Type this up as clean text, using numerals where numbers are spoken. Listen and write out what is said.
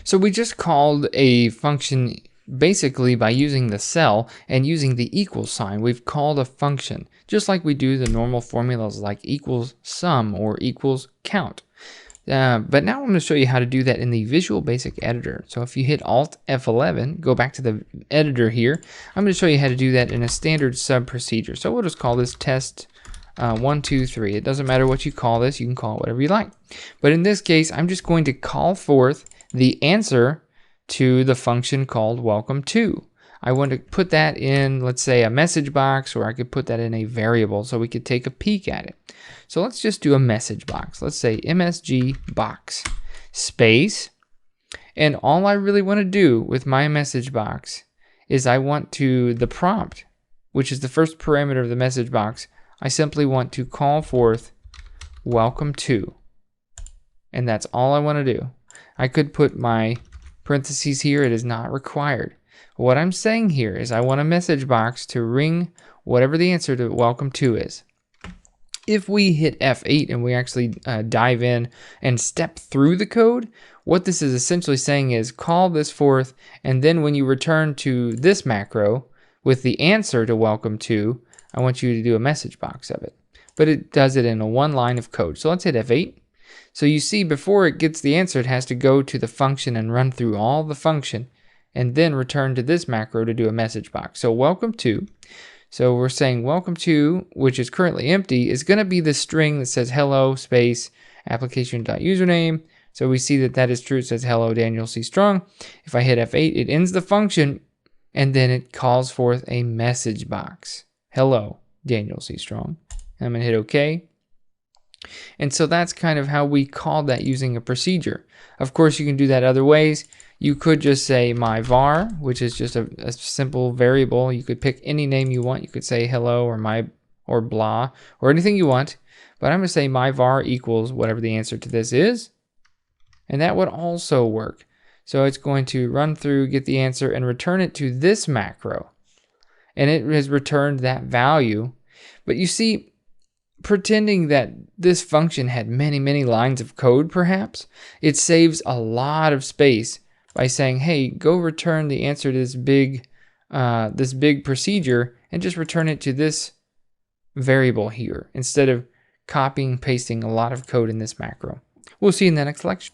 So we just called a function basically by using the cell and using the equal sign. We've called a function just like we do the normal formulas like equals sum or equals count. But now I'm going to show you how to do that in the Visual Basic Editor. So if you hit Alt F11, go back to the editor here, I'm going to show you how to do that in a standard sub procedure. So we'll just call this test 1, 2, 3. It doesn't matter what you call this, you can call it whatever you like. But in this case, I'm just going to call forth the answer to the function called welcome to. I want to put that in, let's say, a message box, or I could put that in a variable so we could take a peek at it. So let's just do a message box. Let's say MSG box space. And all I really want to do with my message box is I want to, the prompt, which is the first parameter of the message box, I simply want to call forth welcome to. And that's all I want to do. I could put my parentheses here. It is not required. What I'm saying here is I want a message box to ring whatever the answer to welcome to is. If we hit F8 and we actually dive in and step through the code, what this is essentially saying is call this forth, and then when you return to this macro with the answer to welcome to, I want you to do a message box of it. But it does it in a one line of code. So let's hit F8. So you see before it gets the answer, it has to go to the function and run through all the function and then return to this macro to do a message box. So welcome to. So we're saying welcome to, which is currently empty, is going to be the string that says hello space application.username. So we see that that is true. It says hello Daniel C. Strong. If I hit F8, it ends the function and then it calls forth a message box. Hello Daniel C. Strong. I'm going to hit OK. And so that's kind of how we call that using a procedure. Of course, you can do that other ways. You could just say my var, which is just a simple variable. You could pick any name you want. You could say hello or my or blah or anything you want. But I'm going to say my var equals whatever the answer to this is. And that would also work. So it's going to run through, get the answer, and return it to this macro. And it has returned that value. But you see, pretending that this function had many, many lines of code perhaps, it saves a lot of space by saying, hey, go return the answer to this big procedure and just return it to this variable here instead of copying and pasting a lot of code in this macro. We'll see you in the next lecture.